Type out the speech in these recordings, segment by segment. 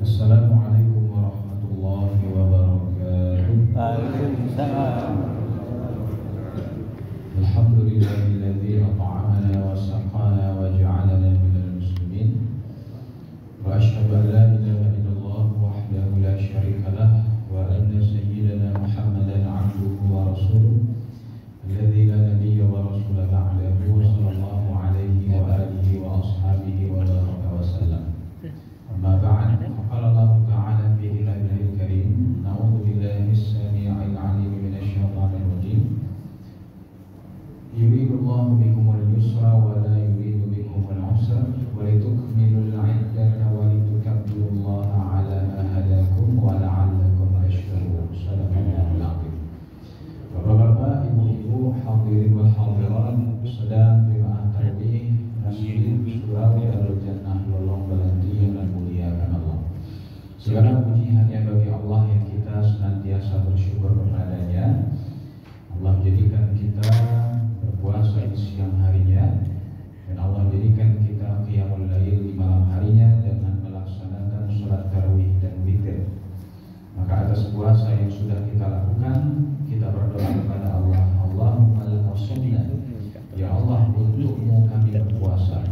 Assalamualaikum warahmatullahi wabarakatuh. Waalaikumsalam. Alhamdulillahilladzi at'amana wa saqana wa ja'alana minal muslimin. Wa asyhadu an la ilaha illallah wahdahu la syarika lah wa anna sayyidana Muhammadan 'abduhu wa rasuluh alladzi la nabiyya wa rasula ba'dahu sallallahu alaihi wa alihi wa ashabihi wa baraka wa sallam. Amma ba'd, qala Allah ta'ala fi kitabihi al-karim, na'udzu billahi as-sami'il 'alim minasy syaithanir rajim. Yuridullahu bikumul yusra wa la yuridu bikumul usra wa litukmilul 'iddata wa litukabbirullaha 'ala ma hadakum wa la'allakum tashkurun. Shadaqallahul 'azim. Bapak-bapak, ibu-ibu, hadirin wal hadirat sedang jemaah tarawih Masjid Surau Darul Jannah Lolong Belanti yang dimuliakan Allah. Segala puji hanya bagi Allah yang kita senantiasa bersyukur kepadanya. Allah jadikan kita berpuasa di siang harinya, dan Allah jadikan kita qiyamul lail di malam harinya dengan melaksanakan sholat tarawih dan witir. Maka atas puasa yang sudah kita lakukan, kita berdoa kepada Allah, Allahumma laka sumna, ya Allah, untukmu kami berpuasa,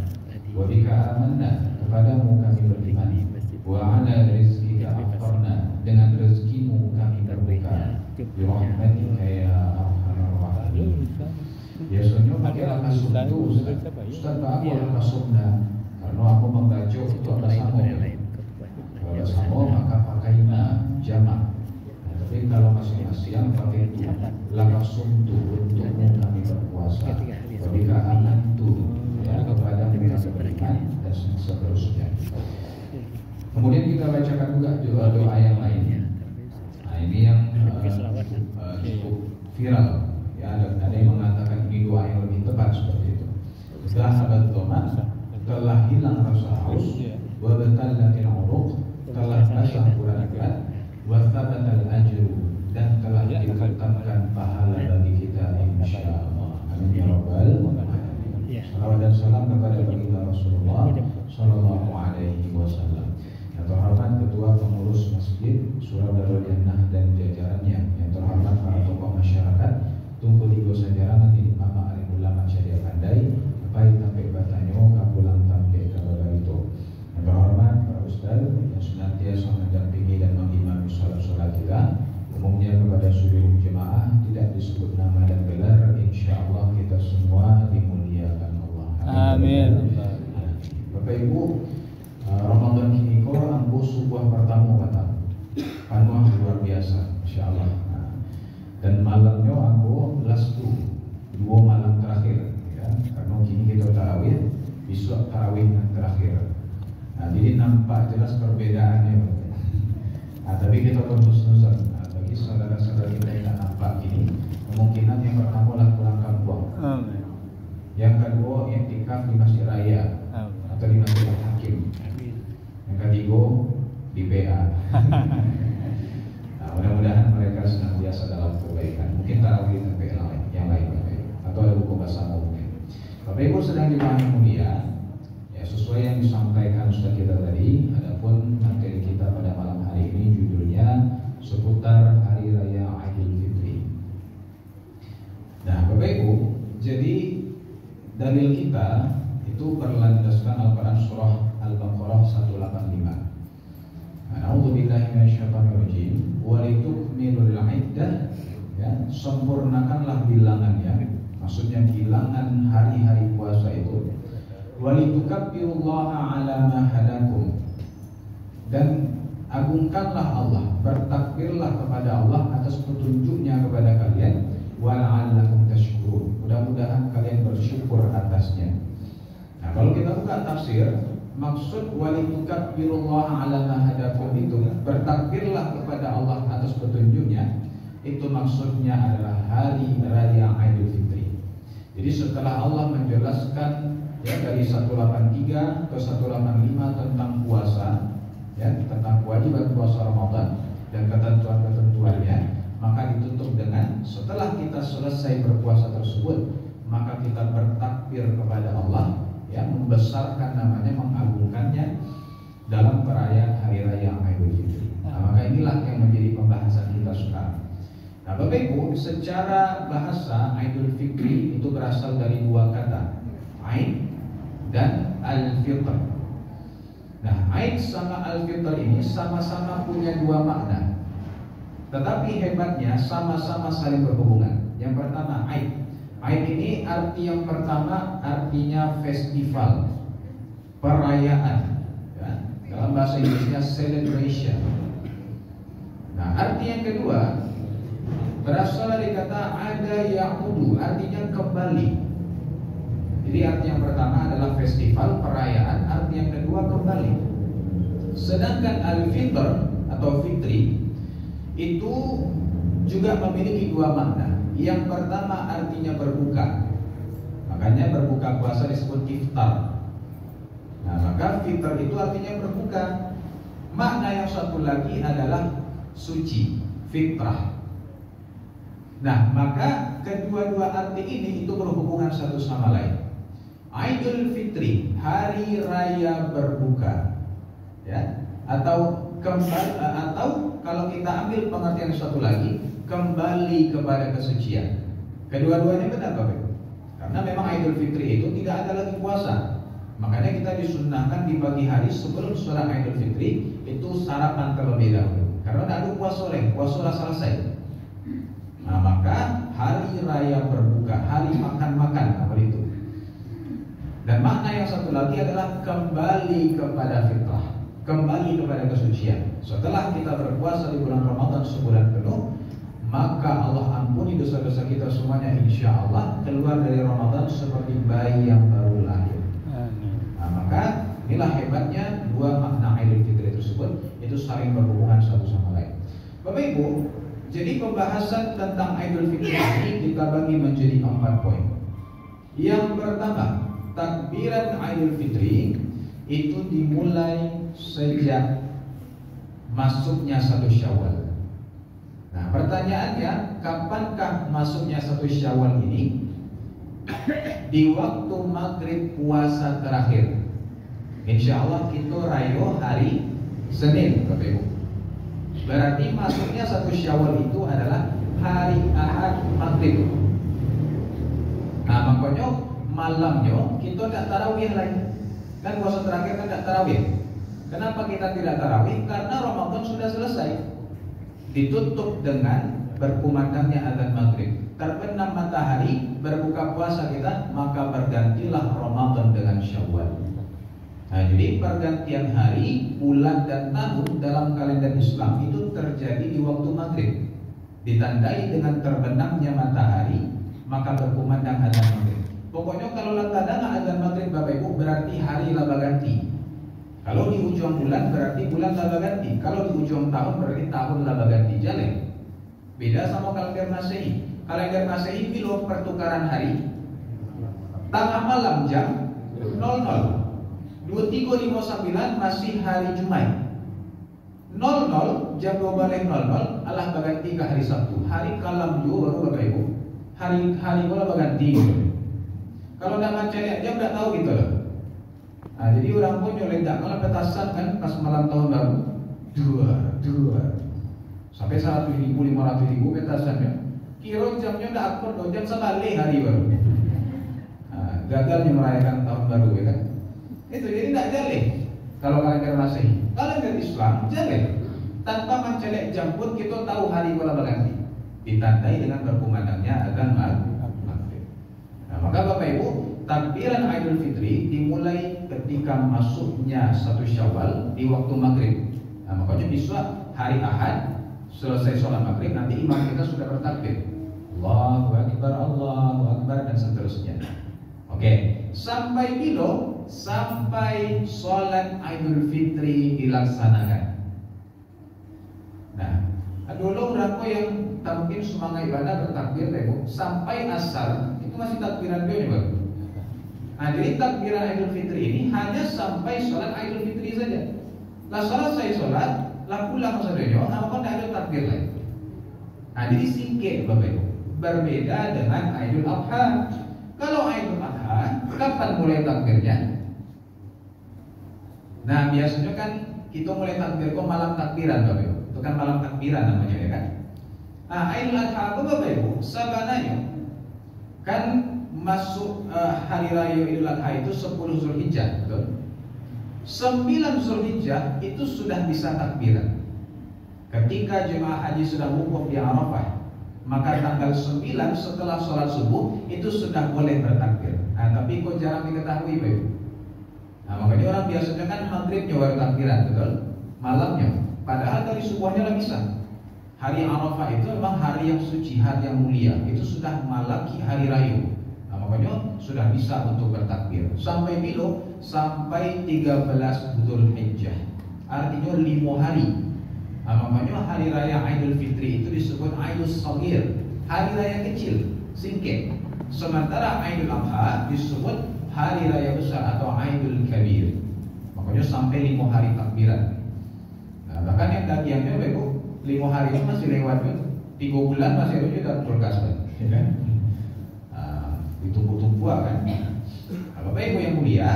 wa bika amanna, kepadamu kami beriman, wa ala rizqika aftarna, dengan rezekimu kami berbuka, bi rahmatika ya arhamar rahimin. Biasanya pakai laka sumna itu Ustaz Pak, aku laka sumna karena aku membaca itu ada sama. Kalau sama maka pakainya jamak. Nah, tapi kalau masih siang pakai itu laka sumtu, untukmu kami berpuasa, wa bika amantu, ya, kepada kami beriman, dan seterusnya. Kemudian kita bacakan juga doa yang lainnya. Nah, ini yang cukup viral. Ya, ada yang mengatakan ini doa yang lebih tepat seperti itu. Zahabat dhaman, telah hilang rasa haus, wa batallatil uruq, telah basah urat-urat, wa thabatal ajru, dan telah ditetapkan pahala bagi kita insyaallah. Amin ya rabbal alamin. Salawat dan salam kepada baginda Rasulullah sallallahu alaihi wasallam. Yang terhormat Ketua Pengurus Masjid Surau Darul Jannah dan jajarannya, yang terhormat para tokoh masyarakat, Tunggu Tigo Sajarangan ini Mama Alim Ulama Syariah Pandai, Pai Tampe Batanyo, Kapulang Tampe Kababarito. Yang terhormat para ustaz yang senantiasa mendampingi dan mengimami sholat-sholat kita, umumnya kepada seluruh jemaah tidak disebut nama dan gelar, insyaallah kita semua dimuliakan Allah. Amin. Bapak Ibu, Ramadan kini kau ambo sebuah pertama kata panuh luar biasa, insyaallah. Dan malamnya ambo last dua malam terakhir, ya, karena kini kita tarawih, besok tarawih yang terakhir. Nah, jadi nampak jelas perbedaannya. Nah, tapi kita berhusnuzon. Nah, bagi saudara-saudara kita yang tak nampak ini, kemungkinan yang pertama lah pulang kampung. Amin. Yang kedua yang tikaf di Masjid Raya atau di Masjid Hakim. Yang ketiga di PA. Nah, mudah-mudahan mereka senantiasa dalam kebaikan. Mungkin tarawih dan PA yang lain, atau ada buku bersama mungkin. Bapak Ibu sedang dimana mulia, ya sesuai yang disampaikan Ustaz kita tadi. Adapun materi kita pada malam hari ini judulnya seputar Hari Raya Idul Fitri. Nah, Bapak Ibu, jadi dalil kita itu berlandaskan Al-Quran Surah Al-Baqarah 185. A'udzubillahi minasyaitonirrajim. Walitukmilul 'iddah, ya, sempurnakanlah bilangannya. Maksudnya bilangan hari-hari puasa itu. Walitukabbirullaha 'ala ma hadakum, dan agungkanlah Allah, bertakbirlah kepada Allah atas petunjuknya kepada kalian. Wa la'allakum tashkurun, mudah-mudahan kalian bersyukur atasnya. Nah, kalau kita buka tafsir, maksud walitukabbirullaha ala ma hadakum itu bertakbirlah kepada Allah atas petunjuknya, itu maksudnya adalah hari raya Idul Fitri. Jadi setelah Allah menjelaskan ya dari 183 ke 185 tentang puasa, ya tentang kewajiban puasa Ramadan dan ketentuan-ketentuannya, maka ditutup dengan setelah kita selesai berpuasa tersebut, maka kita bertakbir kepada Allah, ya membesarkan namanya, mengagungkannya dalam perayaan hari raya Idul Fitri. Nah, maka inilah yang menjadi pembahasan kita sekarang. Nah, Bapak Ibu, secara bahasa Idul Fitri itu berasal dari dua kata, Aid dan Al-Fitr. Nah, Aid sama Al-Fitr ini sama-sama punya dua makna, tetapi hebatnya sama-sama saling berhubungan. Yang pertama, Aid. Aid ini arti yang pertama artinya festival, perayaan, ya. Dalam bahasa Inggrisnya celebration. Nah, arti yang kedua berasal dari kata ada ya'udu, artinya kembali. Jadi arti yang pertama adalah festival, perayaan, arti yang kedua kembali. Sedangkan Al-Fitr atau Fitri itu juga memiliki dua makna. Yang pertama artinya berbuka, makanya berbuka puasa disebut iftar. Nah, maka fitr itu artinya berbuka. Makna yang satu lagi adalah suci, fitrah. Nah, maka kedua-dua arti ini itu berhubungan satu sama lain. Idul Fitri, hari raya berbuka, ya, atau kalau kita ambil pengertian satu lagi, kembali kepada kesucian. Kedua-duanya benar, Bapak Ibu. Karena memang Idul Fitri itu tidak ada lagi puasa. Makanya kita disunnahkan di pagi hari sebelum sholat Idul Fitri itu sarapan terlebih dahulu. Karena tidak ada puasa selesai. Nah, maka hari raya berbuka, hari makan-makan apa itu. Dan makna yang satu lagi adalah kembali kepada fitrah, kembali kepada kesucian. Setelah kita berpuasa di bulan Ramadan sebulan penuh, maka Allah ampuni dosa-dosa kita semuanya, insya Allah keluar dari Ramadan seperti bayi yang baru lahir. Nah, maka inilah hebatnya dua makna Idul Fitri tersebut itu saling berhubungan satu sama lain. Bapak Ibu, jadi pembahasan tentang Idul Fitri ini kita bagi menjadi 4 poin. Yang pertama, takbiran Idul Fitri itu dimulai sejak masuknya 1 Syawal. Nah, pertanyaannya, kapankah masuknya 1 Syawal ini? Di waktu maghrib puasa terakhir. Insya Allah kita rayo hari Senin, Bapak Ibu. Berarti masuknya 1 Syawal itu adalah hari Ahad maghrib. Nah, makanya malamnya kita tidak tarawih lagi. Kan puasa terakhir kan tidak tarawih. Kenapa kita tidak tarawih? Karena Ramadan sudah selesai. Ditutup dengan berkumandangnya azan maghrib. Terbenam matahari, berbuka puasa kita, maka bergantilah Ramadan dengan Syawal. Nah, jadi pergantian hari, bulan dan tahun dalam kalender Islam itu terjadi di waktu maghrib. Ditandai dengan terbenamnya matahari, maka berkumandang azan maghrib. Pokoknya kalau latadana azan maghrib, Bapak Ibu, berarti hari laba ganti. Kalau di ujung bulan berarti bulan laba ganti. Kalau di ujung tahun berarti tahun laba ganti. Jalan. Beda sama kalender Masehi. Kalender Masehi bilo pertukaran hari tengah malam jam 00. 2359 masih hari Jumat. 00 jam 12.00 Allah berganti ke hari Sabtu. Hari kalam juga baru Bapak Ibu. Hari bola berganti. Kalau tidak baca dia tidak tahu gitu loh. Nah, jadi orang pun nyolendak malah petasan kan pas malam tahun baru dua sampai 1.500.000 petasannya. Kira jamnya tidak akut, jam sekali hari baru. Nah, gagalnya merayakan tahun baru ya kan. Itu jadi tidak jalan. Kalau kalender Masehi, kalender Islam jalan. Tanpa mencelek jam pun kita tahu hari bola berganti. Ditandai dengan berkumandangnya azan maghrib. Nah, maka Bapak Ibu, takbiran Idul Fitri dimulai ketika masuknya 1 Syawal di waktu maghrib. Nah, makanya bisa hari Ahad selesai sholat maghrib nanti imam kita sudah bertakbir, Allahu Akbar dan seterusnya. Oke, sampai bilo sampai sholat Idul Fitri dilaksanakan. Nah, dulu orang yang tak mungkin semangat ibadah bertakbir sampai asar itu masih takbiran dia juga. Nah, jadi takbiran Idul Fitri ini hanya sampai sholat Idul Fitri saja. Lah selesai sholat, lah pulang saudara, apa tidak ada takbir lagi. Nah, jadi singkat Bapak Ibu. Berbeda dengan Idul Adha. Kalau Idul Adha, kapan mulai takbirnya? Nah, biasanya kan kita mulai takbir kok malam takbiran Bapak Ibu. Itu kan malam takbiran namanya ya kan. Nah, Idul Adha itu Bapak Ibu, sabananya kan masuk hari raya Idul Adha itu 10 Zulhijjah, betul? 9 Zulhijjah itu sudah bisa takbiran. Ketika jemaah haji sudah wukuf di Arafah, maka tanggal 9 setelah sholat subuh itu sudah boleh bertakbir. Nah, tapi kok jarang diketahui Bapak Ibu. Nah, makanya orang biasanya kan maghribnya baru takbiran, betul? Malamnya. Padahal dari subuhnya lah bisa. Hari Arafah itu memang hari yang suci, hari yang mulia. Itu sudah malaki hari raya. Nah, makanya sudah bisa untuk bertakbir. Sampai bilo sampai 13 Zulhijjah. Artinya 5 hari. Nah, makanya hari raya Idul Fitri itu disebut Idul Shaghir, hari raya kecil, singkat. Sementara Idul Adha disebut hari raya besar atau Idul Kabir. Makanya sampai 5 hari takbiran. Nah, bahkan yang dagiannya Bapak 5 hari itu masih lewat, 3 bulan masih ada juga kulkas, ya kan? Ditumpuk-tumpuk kan. Nah, Bapak Ibu yang mulia,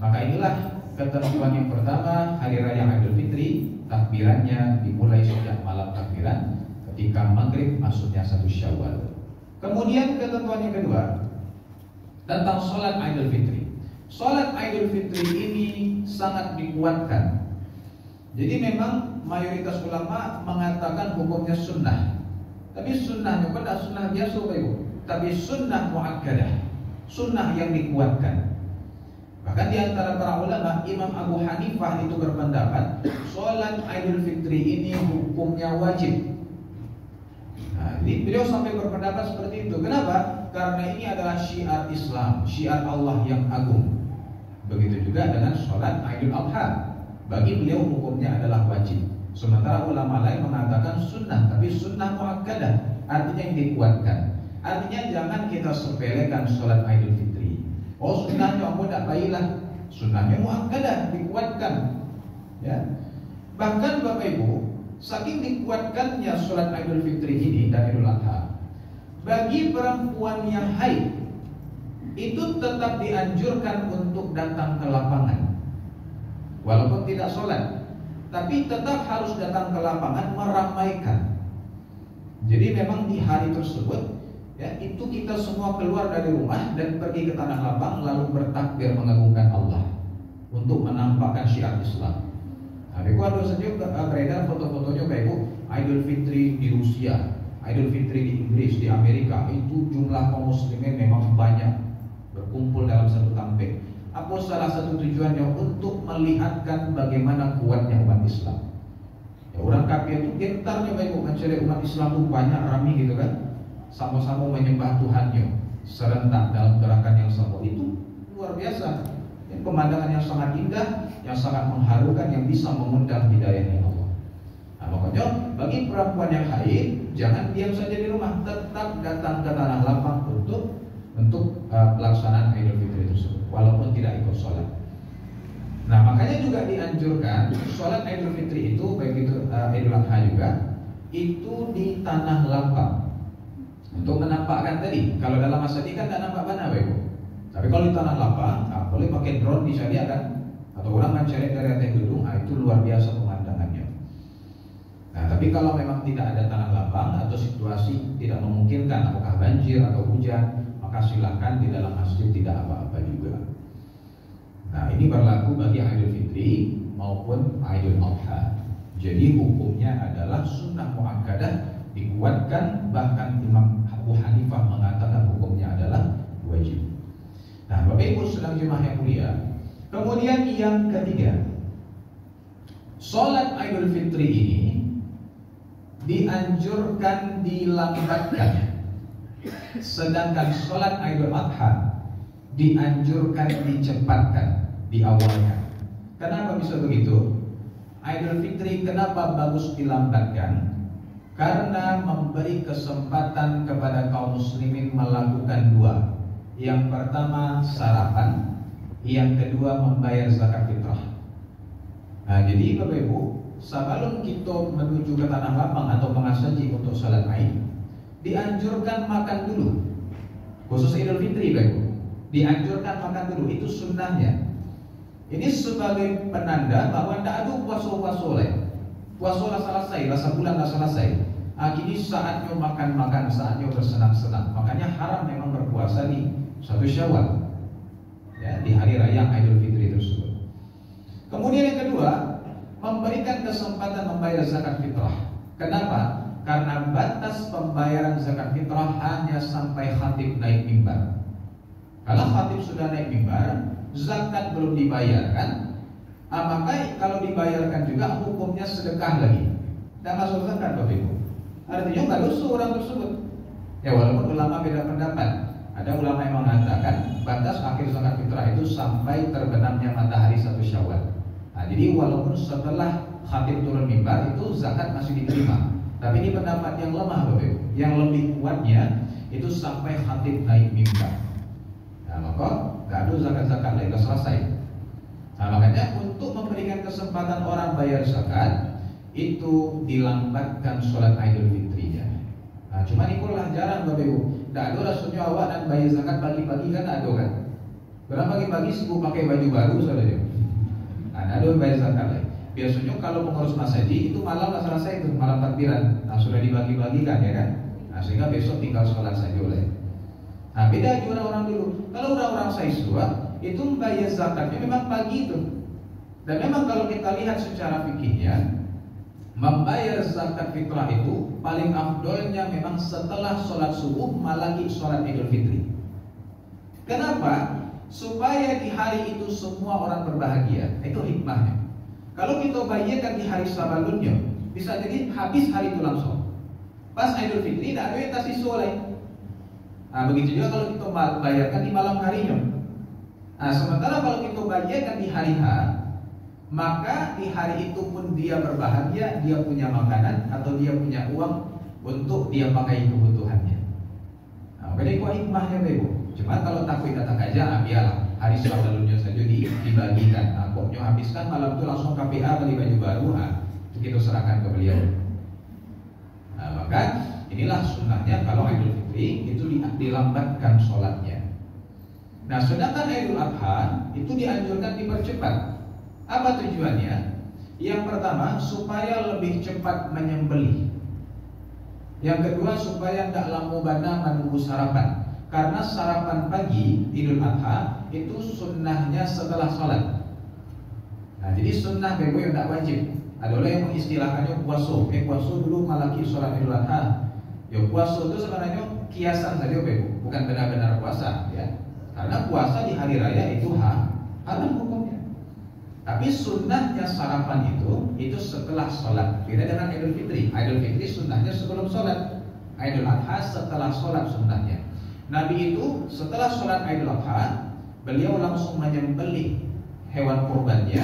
maka inilah ketentuan yang pertama hari raya Idul Fitri. Takbirannya dimulai sejak malam takbiran ketika maghrib masuknya 1 Syawal. Kemudian ketentuan yang kedua tentang sholat Idul Fitri. Sholat Idul Fitri ini sangat dikuatkan. Jadi memang mayoritas ulama mengatakan hukumnya sunnah. Tapi sunnahnya bukan sunnah biasa Bapak Ibu, tapi sunnah muakkadah, sunnah yang dikuatkan. Bahkan di antara para ulama, Imam Abu Hanifah itu berpendapat sholat Idul Fitri ini hukumnya wajib. Nah, jadi beliau sampai berpendapat seperti itu. Kenapa? Karena ini adalah syiar Islam, syiar Allah yang agung. Begitu juga dengan sholat Idul Adha. Bagi beliau hukumnya adalah wajib. Sementara ulama lain mengatakan sunnah, tapi sunnah muakkadah, artinya yang dikuatkan. Artinya jangan kita sepelekan sholat Idul Fitri. Oh, sunnahnya ampun tak baiklah. Sunnahnya muakkadah, dikuatkan. Ya. Bahkan Bapak Ibu, saking dikuatkannya sholat Idul Fitri ini dan Idul Adha, bagi perempuan yang haid itu tetap dianjurkan untuk datang ke lapangan. Walaupun tidak sholat, tapi tetap harus datang ke lapangan meramaikan. Jadi memang di hari tersebut, ya, itu kita semua keluar dari rumah dan pergi ke tanah lapang lalu bertakbir mengagungkan Allah untuk menampakkan syiar Islam. Nah, Ibu ada saja beredar foto-fotonya Bapak Ibu Idul Fitri di Rusia, Idul Fitri di Inggris, di Amerika. Itu jumlah kaum muslimin memang banyak berkumpul dalam satu tampek. Apa salah satu tujuannya untuk melihatkan bagaimana kuatnya umat Islam. Ya, orang kafir itu gentarnya Bapak Ibu mencari umat Islam itu banyak ramai gitu kan. Sama-sama menyembah Tuhannya serentak dalam gerakan yang sama. Itu luar biasa. Pemandangan yang sangat indah, yang sangat mengharukan, yang bisa mengundang hidayahnya Allah. Nah, makanya bagi perempuan yang haid, jangan diam saja di rumah, tetap datang ke tanah lapang untuk pelaksanaan Idul Fitri tersebut, walaupun tidak ikut sholat. Nah, makanya juga dianjurkan sholat Idul Fitri itu, baik itu Idul Adha juga, itu di tanah lapang. Untuk menampakkan tadi, kalau dalam masa ini kan tidak nampak mana Bapak Ibu. Tapi kalau di tanah lapang, boleh pakai drone bisa lihat kan. Atau orang mencari dari atas gedung, itu luar biasa pemandangannya. Nah, tapi kalau memang tidak ada tanah lapang atau situasi tidak memungkinkan, apakah banjir atau hujan, maka silakan di dalam masjid tidak apa-apa juga. Nah, ini berlaku bagi Idul Fitri maupun Idul Adha. Jadi hukumnya adalah sunnah muakkadah, dikuatkan, bahkan Imam Abu Hanifah mengatakan hukumnya adalah wajib. Nah, Bapak Ibu sedang jemaah yang mulia. Kemudian yang ketiga, sholat Idul Fitri ini dianjurkan dilambatkan, sedangkan sholat Idul Adha dianjurkan dicepatkan, diawalkan. Kenapa bisa begitu? Idul Fitri kenapa bagus dilambatkan? Karena memberi kesempatan kepada kaum muslimin melakukan dua. Yang pertama sarapan, yang kedua membayar zakat fitrah. Nah, jadi Bapak Ibu, sebelum kita menuju ke Tanah Lapang atau mengasaji untuk salat Aid, dianjurkan makan dulu. Khusus Idul Fitri Bapak Ibu, dianjurkan makan dulu, itu sunnahnya. Ini sebagai penanda bahwa tidak ada puasa-puasa lain. Puasa lah selesai, rasa bulan lah selesai. Kini saatnya makan-makan, saatnya bersenang-senang. Makanya haram memang berpuasa di 1 Syawal, ya, di hari raya Idul Fitri tersebut. Kemudian yang kedua, memberikan kesempatan membayar zakat fitrah. Kenapa? Karena batas pembayaran zakat fitrah hanya sampai khatib naik mimbar. Kalau khatib sudah naik mimbar, zakat belum dibayarkan, maka kalau dibayarkan juga hukumnya sedekah lagi. Tidak masuk zakat Bapak Ibu. Artinya nggak dosa orang tersebut. Ya walaupun ulama beda pendapat. Ada ulama yang mengatakan batas akhir zakat fitrah itu sampai terbenamnya matahari 1 Syawal. Nah, jadi walaupun setelah khatib turun mimbar itu zakat masih diterima. Tapi ini pendapat yang lemah Bapak Ibu. Yang lebih kuatnya itu sampai khatib naik mimbar. Nah, maka nggak ada zakat-zakat lain, sudah selesai. Nah, makanya untuk memberikan kesempatan orang bayar zakat itu dilambatkan sholat Idul Fitrinya. Nah, cuma itulah jarang Bapak Ibu. Tidak ada rasanya awak dan bayar zakat pagi-pagi kan ada kan? Berapa pagi-pagi sibuk pakai baju baru saudara. Nah, ada bayar zakat lagi. Biasanya kalau pengurus masjid itu malam nggak selesai itu, malam takbiran. Nah, sudah dibagi-bagikan ya kan? Nah, sehingga besok tinggal sholat saja oleh. Nah, beda juga orang dulu. Kalau orang-orang Saiswa itu membayar zakatnya memang pagi itu. Dan memang kalau kita lihat secara fikihnya, membayar zakat fitrah itu paling afdolnya memang setelah sholat subuh malaki sholat Idul Fitri. Kenapa? Supaya di hari itu semua orang berbahagia. Itu hikmahnya. Kalau kita bayarkan di hari sebelumnya, bisa jadi habis hari itu langsung. Pas Idul Fitri tidak ada yang kasih soleh. Nah, begitu juga kalau kita bayarkan di malam harinya. Nah, sementara kalau kita bayarkan di hari H, maka di hari itu pun dia berbahagia, dia punya makanan atau dia punya uang untuk dia pakai kebutuhannya. Nah, beda itu hikmahnya Ibu. Cuma kalau takut datang aja, biarlah hari sebelumnya saja dibagikan. Nah, pokoknya habiskan malam itu langsung KPA beli baju baru, itu kita serahkan ke beliau. Nah, maka inilah sunnahnya kalau Idul Fitri itu dilambatkan sholatnya. Nah, sedangkan Idul Adha itu dianjurkan dipercepat. Apa tujuannya? Yang pertama, supaya lebih cepat menyembelih. Yang kedua, supaya tidak lama bana menunggu sarapan. Karena sarapan pagi Idul Adha itu sunnahnya setelah sholat. Nah, jadi sunnah bebo yang tidak wajib. Ada orang yang mengistilahkannya puasa. Puasa dulu malaki sholat Idul Adha. Ya, puasa itu sebenarnya kiasan saja bebo, bukan benar-benar puasa ya. Karena puasa di hari raya itu haram hukumnya. Tapi sunnahnya sarapan itu setelah sholat. Beda dengan Idul Fitri. Idul Fitri sunnahnya sebelum sholat. Idul Adha setelah sholat sunnahnya. Nabi itu setelah sholat Idul Adha, beliau langsung menyembelih hewan kurbannya,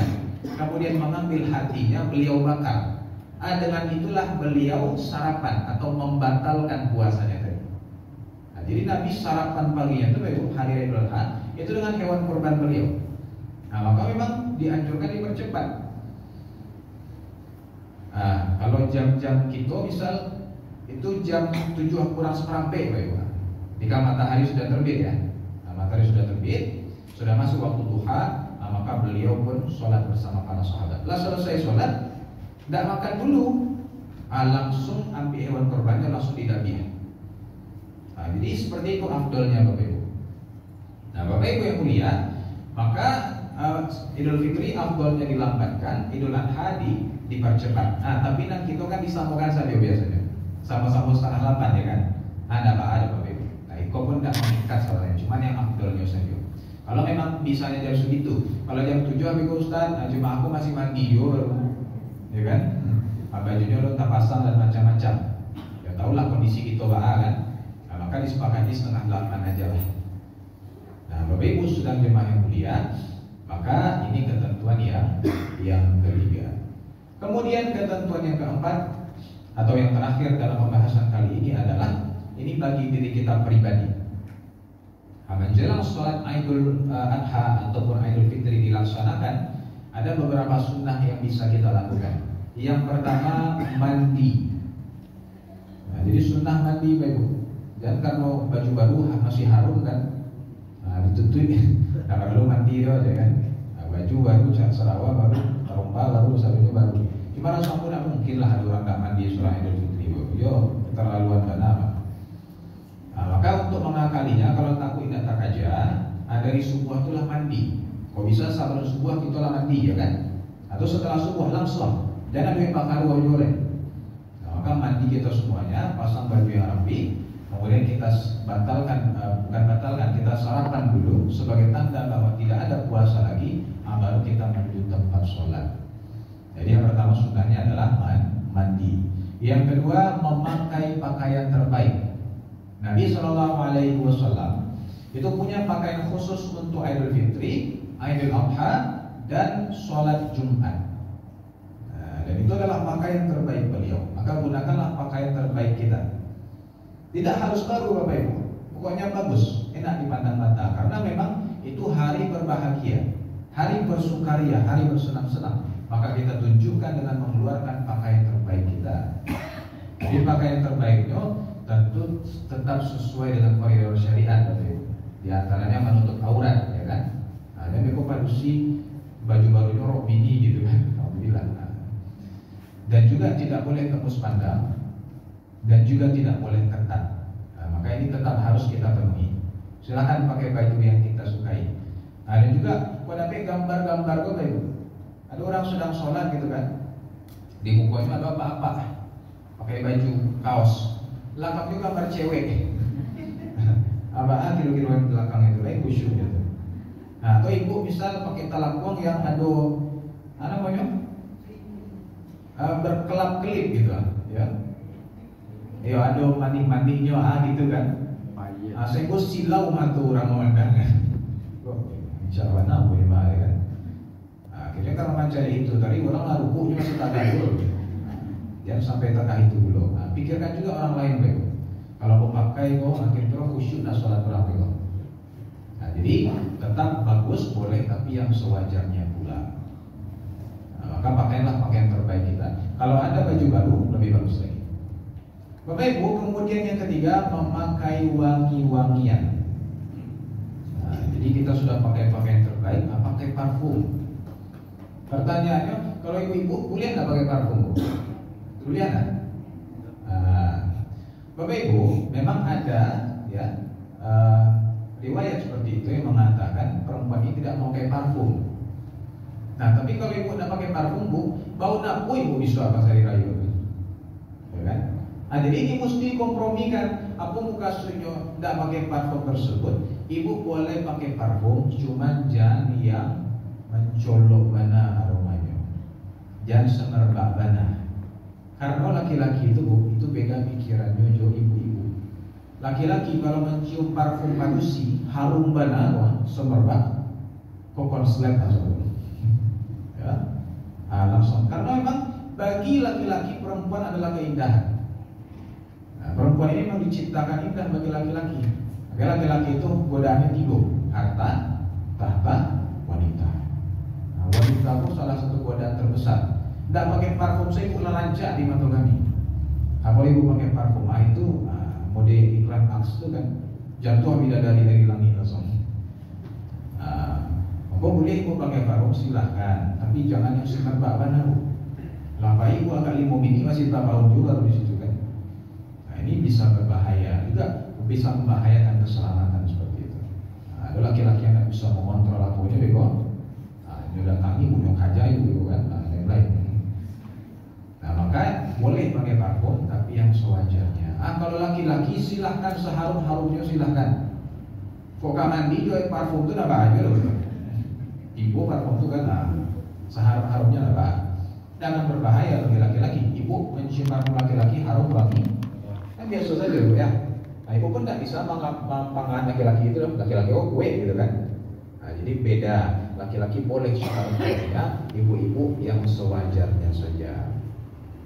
kemudian mengambil hatinya, beliau bakar. Dengan itulah beliau sarapan atau membatalkan puasanya tadi. Nah, jadi Nabi sarapan paginya itu hari Idul Adha itu dengan hewan kurban beliau. Nah, maka memang dianjurkan dipercepat. Nah, kalau jam-jam kita misal itu jam 7 kurang seperempat Pak Ibu. Jika matahari sudah terbit ya. Nah, matahari sudah terbit, sudah masuk waktu duha, maka beliau pun sholat bersama para sahabat. Setelah selesai sholat, tidak makan dulu, langsung ambil hewan korbannya langsung didabih. Nah, jadi seperti itu afdolnya Bapak Ibu. Nah, Bapak Ibu yang mulia, maka Idul Fitri afdolnya dilambatkan, Idul Adha dipercepat. Nah, tapi nanti kita kan disambungkan saja biasanya, sama-sama setengah 8 ya kan? Ada Bapak Ibu. Nah, itu pun tidak mengikat soalnya, cuman yang afdolnya saja. Kalau memang bisanya jam segitu, kalau jam 7 aku Ustaz, cuma aku masih mandi ya kan? Bajunya lo tak pasang dan macam-macam. Ya tahulah kondisi kita kan. Nah, maka disepakati setengah 8 aja lah. Nah, Bapak Ibu sedang jemaah yang mulia, maka ini ketentuan yang ketiga. Kemudian ketentuan yang keempat atau yang terakhir dalam pembahasan kali ini adalah ini bagi diri kita pribadi. Menjelang sholat Idul Adha ataupun Idul Fitri dilaksanakan, ada beberapa sunnah yang bisa kita lakukan. Yang pertama, mandi. Nah, jadi sunnah mandi, Bapak Ibu. Dan kalau baju baru masih harum kan, ditutup. Nah, kalau mandi aja kan, baju baru, cat serawa baru, terompa baru, sabunnya baru. Cuma rasa pun tidak mungkin lah ada orang tak mandi sholat Idul Fitri. Yo, keterlaluan banget. Maka untuk mengakalinya, kalau takut tidak tak aja, dari subuh itulah mandi. Kalau bisa sebelum subuh kita lah mandi, ya kan? Atau setelah subuh langsung. Jangan ada yang bakar baju boleh. Maka mandi kita semuanya, pasang baju yang rapi, kemudian kita kita sarapan dulu sebagai tanda bahwa tidak ada puasa lagi, baru kita menuju tempat sholat. Jadi yang pertama sunnahnya adalah mandi. Yang kedua, memakai pakaian terbaik. Nabi SAW itu punya pakaian khusus untuk Idul Fitri, Idul Adha, dan sholat Jumat. Dan itu adalah pakaian terbaik beliau. Maka gunakanlah pakaian terbaik kita. Tidak harus baru, Bapak Ibu. Pokoknya bagus, enak dipandang mata. Karena memang itu hari berbahagia, hari bersukaria, hari bersenang-senang. Maka kita tunjukkan dengan mengeluarkan pakaian terbaik kita. Jadi pakaian terbaiknya tentu tetap sesuai dengan koridor syariat, Bapak Ibu. Di antaranya menutup aurat, ya kan? Dan mereka padusi baju barunya rok mini gitu kan, alhamdulillah. Dan juga tidak boleh tembus pandang, dan juga tidak boleh ketat. Maka ini tetap harus kita penuhi. Silakan pakai baju yang kita sukai. Dan juga pada gambar-gambar, Bapak Ibu. Ada orang sedang sholat gitu kan, di mukanya ada apa-apa, pakai baju kaos. Belakang juga gambar cewek. Abah kilo-kilo yang belakang itu lain khusyuk gitu. Nah, atau ibu misal pakai talakuang yang ada apa namanya? Berkelap-kelip gitu ya. Ya ada mandi-mandinya gitu kan. Saya gue silau mantu orang memandang. Insyaallah nah boleh bahaya kan. Akhirnya kalau mencari itu tadi orang lah rukuhnya masih tak dulu. Jangan sampai terkah itu dulu. Pikirkan juga orang lain, Bapak. Kalau memakai kok akhirnya khusyuk nak sholat berapa. Jadi tetap bagus boleh, tapi yang sewajarnya pula. Maka pakailah pakaian terbaik kita. Kalau ada baju baru lebih bagus lagi. Bapak Ibu, kemudian yang ketiga memakai wangi-wangian. Jadi kita sudah pakai pakaian terbaik, pakai parfum. Pertanyaannya, kalau ibu-ibu boleh nggak pakai parfum? Boleh nggak? Bapak Ibu, memang ada ya riwayat seperti itu yang mengatakan perempuan ini tidak mau pakai parfum. Nah, tapi kalau ibu tidak pakai parfum, Bu, bau nak ibu bisa apa sehari rayu, ya kan? Jadi ini mesti kompromikan. Apa muka sunyo tidak pakai parfum tersebut, ibu boleh pakai parfum, cuman jangan yang mencolok bana aromanya, jangan semerbak bana. Karena laki-laki itu, Bu, itu beda pikirannya jo ibu-ibu. Laki-laki kalau mencium parfum manusia harum bana, semerbak, kok konslet langsung. Ya, langsung. Karena memang bagi laki-laki perempuan adalah keindahan. Perempuan ini memang diciptakan indah bagi laki-laki. Bagi laki-laki itu godaannya tiga: harta, tahta, wanita. Wanita itu salah satu godaan terbesar. Tidak pakai parfum saya pula rancak di mata kami. Kalau ibu pakai parfum, itu mode iklan Aks itu kan jatuh bidadari dari langit langsung. Apa boleh ibu pakai parfum silahkan, tapi jangan yang semerbak bana. Lama ibu agak 5 mini masih tak tahun juga di situ kan. Nah, ini bisa berbahaya juga, bisa membahayakan keselamatan seperti itu. Ada laki-laki yang tidak bisa mengontrol lakunya, bego. Ini datangi punya kaja itu kan, lain-lain. Nah, maka boleh pakai parfum, tapi yang sewajarnya. Kalau laki-laki silahkan seharum-harumnya silahkan. Kok mandi juga parfum itu apa aja loh. Ibu parfum itu kan seharum-harumnya apa? Jangan berbahaya bagi laki-laki. Ibu mencium parfum laki-laki harum wangi. Kan biasa saja, Bu, ya. Nah, ibu pun tidak bisa pangan laki-laki itu, laki-laki kue gitu kan. Nah, jadi beda, laki-laki boleh seharusnya, ibu-ibu yang sewajarnya saja.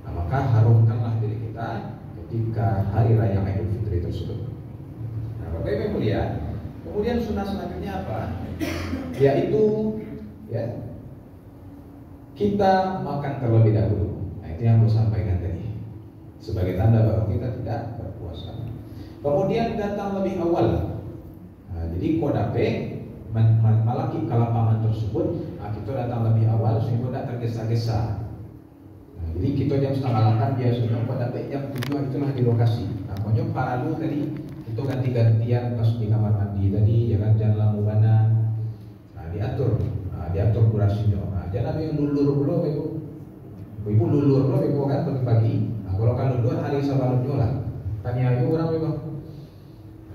Nah, maka harumkanlah diri kita ketika hari raya Idul Fitri tersebut. Nah, Bapak Ibu yang mulia, kemudian sunnah selanjutnya apa? Yaitu ya, kita makan terlebih dahulu. Nah, itu yang saya sampaikan tadi, sebagai tanda bahwa kita tidak berpuasa. Kemudian datang lebih awal. Nah, jadi kodape malaki kalapaman tersebut, nah, kita datang lebih awal sehingga tidak tergesa-gesa. Nah, jadi kita jam 7:30 biasanya kodape jam 7 itulah di lokasi. Nah, pokoknya paralu tadi itu ganti-gantian pas di kamar mandi tadi, ya kan, jangan lamu mana. Nah, diatur durasinya. Nah, jangan yang lulur dulu, ibu lulur dulu, ibu kan pagi-pagi. Nah, kalau kan lulur hari sebelumnya lah. Tanya ibu orang ibu.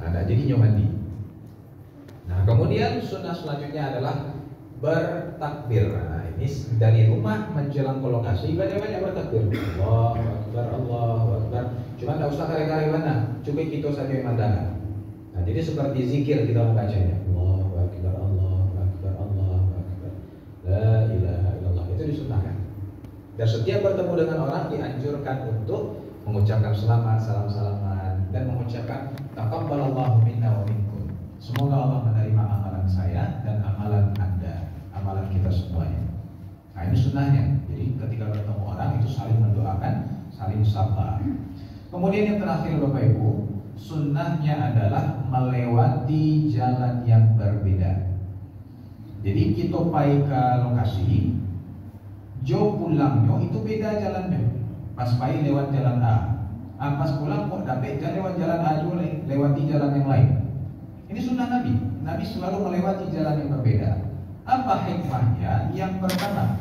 Nah, jadi mandi. Nah, kemudian sunnah selanjutnya adalah bertakbir. Nah, ini dari rumah menjelang ke lokasi banyak bertakbir. Allahu Akbar, Allahu Akbar. Cuma tidak usah kali-kali mana, cukup kita saja yang mandangan. Nah, jadi seperti zikir kita membacanya. Allahu Akbar, Allahu Akbar, Allahu Akbar. La ilaha illallah. Itu disunahkan. Dan setiap bertemu dengan orang dianjurkan untuk mengucapkan selamat, salam-salaman, dan mengucapkan taqabbalallahu minna wa minkum. Semoga Allah menerima amalan saya dan amalan Anda, amalan kita semuanya. Nah, ini sunnahnya. Jadi ketika bertemu orang itu saling mendoakan, saling sapa. Kemudian yang terakhir Bapak Ibu, sunnahnya adalah melewati jalan yang berbeda. Jadi kita pai ke lokasi, jauh pulangnya itu beda jalannya. Pas pai lewat jalan A, pas pulang kok dapat jangan lewat jalan A juga, lewati jalan yang lain. Ini sunnah Nabi. Nabi selalu melewati jalan yang berbeda. Apa hikmahnya? Yang pertama,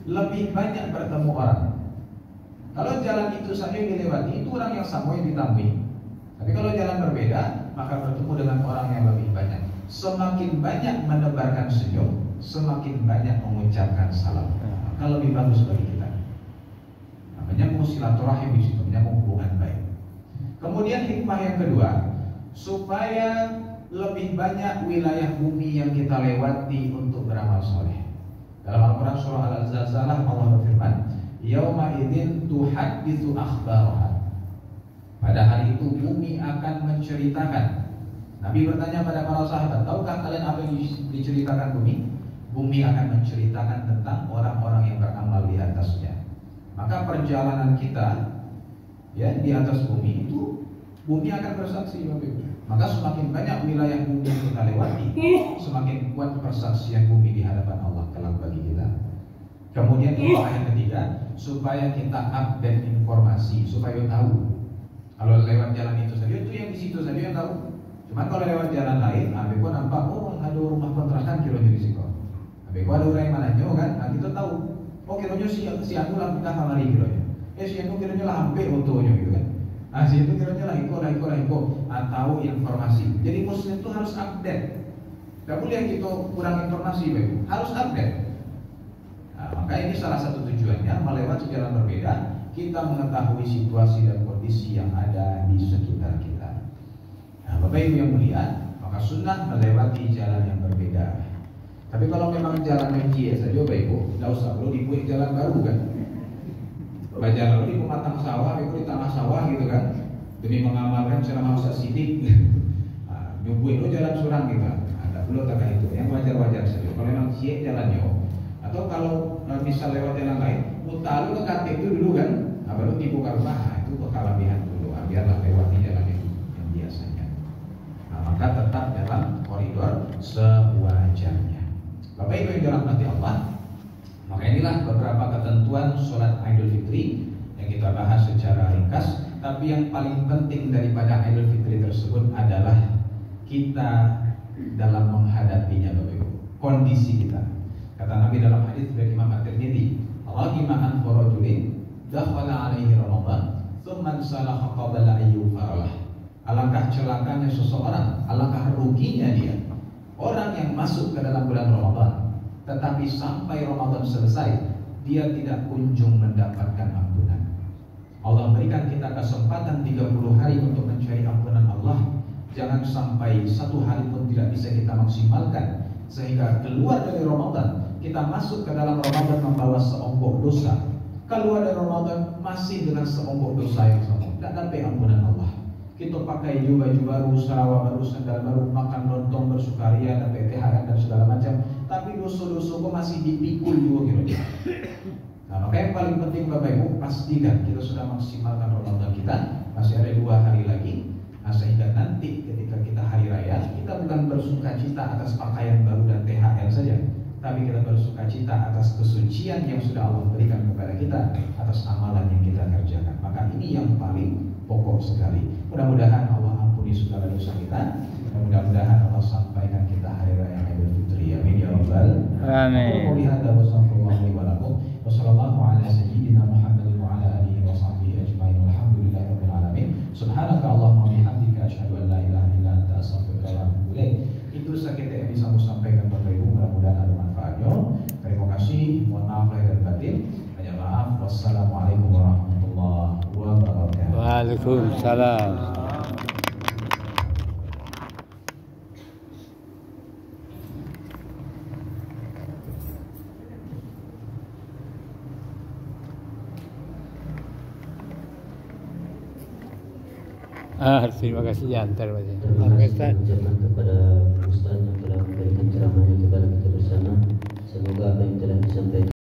lebih banyak bertemu orang. Kalau jalan itu saja yang dilewati, itu orang yang sama yang ditemui. Tapi kalau jalan berbeda, maka bertemu dengan orang yang lebih banyak. Semakin banyak menebarkan senyum, semakin banyak mengucapkan salam. Maka lebih bagus bagi kita. Menyambung silaturahim di situ, menyambung hubungan baik. Kemudian hikmah yang kedua, supaya lebih banyak wilayah bumi yang kita lewati untuk beramal soleh. Dalam Al-Quran surah Al-Zalzalah Allah berfirman, yauma idzin tuhadditsu akhbaraha. Pada hari itu bumi akan menceritakan. Nabi bertanya pada para sahabat, tahukah kalian apa yang diceritakan bumi? Bumi akan menceritakan tentang orang-orang yang beramal di atasnya. Maka perjalanan kita ya di atas bumi itu, bumi akan bersaksi. Maka semakin banyak wilayah bumi yang kita lewati, semakin kuat persaksian bumi di hadapan Allah kelak bagi kita. Kemudian yang ketiga, supaya kita update informasi, supaya tahu. Kalau lewat jalan itu saja, itu yang di situ saja yang tahu. Cuma kalau lewat jalan lain, aku nampak ada rumah kontrakan kilonya di situ. Aku ada orang yang mananya kan, nah kita tahu. Oh kilonya si anu lah kita kamari kilonya. Si anu kilonya lah hampir fotonya gitu kan. Nah si anu kilonya lah iko. Tahu informasi. Jadi muslim itu harus update. Gak boleh kita kurang informasi, harus update. Nah, maka ini salah satu tujuannya, melewati jalan berbeda, kita mengetahui situasi dan kondisi yang ada di sekitar kita. Nah, Bapak Ibu yang mulia, maka sunnah melewati jalan yang berbeda. Tapi kalau memang jalan yang biasa saja, Bapak Ibu, tidak usah perlu dibuat jalan baru kan. Jalan lalu di pematang sawah, itu di tengah sawah gitu kan, demi mengamalkan ceramah Ustaz Sidik. Nyubuhin itu jalan surang gitu. Ada perlu tak itu, yang wajar-wajar saja. Kalau memang cie jalannya, atau kalau misal lewat jalan lain, mutar lu ke KTP itu dulu kan, baru tipu ke rumah, itu kekalahan dulu. Biarlah lewati jalan yang biasanya. Nah, maka tetap dalam koridor sewajarnya. Bapak Ibu yang dirahmati Allah, maka inilah beberapa ketentuan sholat Idul Fitri yang kita bahas secara ringkas. Tapi yang paling penting daripada Idul Fitri tersebut adalah kita dalam menghadapinya, Bapak Ibu, kondisi kita. Kata Nabi dalam hadis dari Imam At-Tirmidzi, "Rahimahan farajulin dakhala alaihi Ramadan, tsumma salaha qabla ayyufaralah." Alangkah celakanya seseorang, alangkah ruginya dia, orang yang masuk ke dalam bulan Ramadan, tetapi sampai Ramadan selesai dia tidak kunjung mendapatkan ampunan. Allah berikan kita kesempatan 30 hari untuk mencari ampunan Allah. Jangan sampai satu hari pun tidak bisa kita maksimalkan, sehingga keluar dari Ramadan, kita masuk ke dalam Ramadan membawa seonggok dosa. Keluar dari Ramadan masih dengan seonggok dosa yang sama, tidak dapat ampunan Allah. Kita pakai baju baru, sarawak baru, sandal baru, makan lontong bersukaria, dapat THR dan segala macam, tapi dosa-dosa kok masih dipikul juga gitu. Nah, maka yang paling penting Bapak Ibu, pastikan kita sudah maksimalkan Ramadan kita. Masih ada 2 hari lagi, sehingga nanti ketika kita hari raya, kita bukan bersuka cita atas pakaian baru dan THR saja, tapi kita bersuka cita atas kesucian yang sudah Allah berikan kepada kita, atas amalan yang kita kerjakan. Maka ini yang paling pokok sekali. Mudah-mudahan Allah ampuni segala dosa kita, dan mudah-mudahan Allah sampaikan kita hari raya Idul Fitri. Amin ya rabbal Amin. Wassallallahu ala sayyidina Muhammadin wa ala alihi wa sahbihi ajma'in. Walhamdulillahi rabbil alamin. Subhanaka Allahumma wa bihamdika asyhadu an la ilaha illa anta astaghfiruka wa atubu ilaik. Itu saja yang bisa saya sampaikan Bapak Ibu, mudah-mudahan ada manfaatnya. Terima kasih, mohon maaf lahir dan batin. Hanya maaf. Wassalamualaikum warahmatullahi wabarakatuh. Waalaikumsalam. Terima kasih ya, antar saja. Terima kasih ucapan kepada Ustaz yang telah memberikan ceramahnya kepada kita bersama. Semoga apa yang telah disampaikan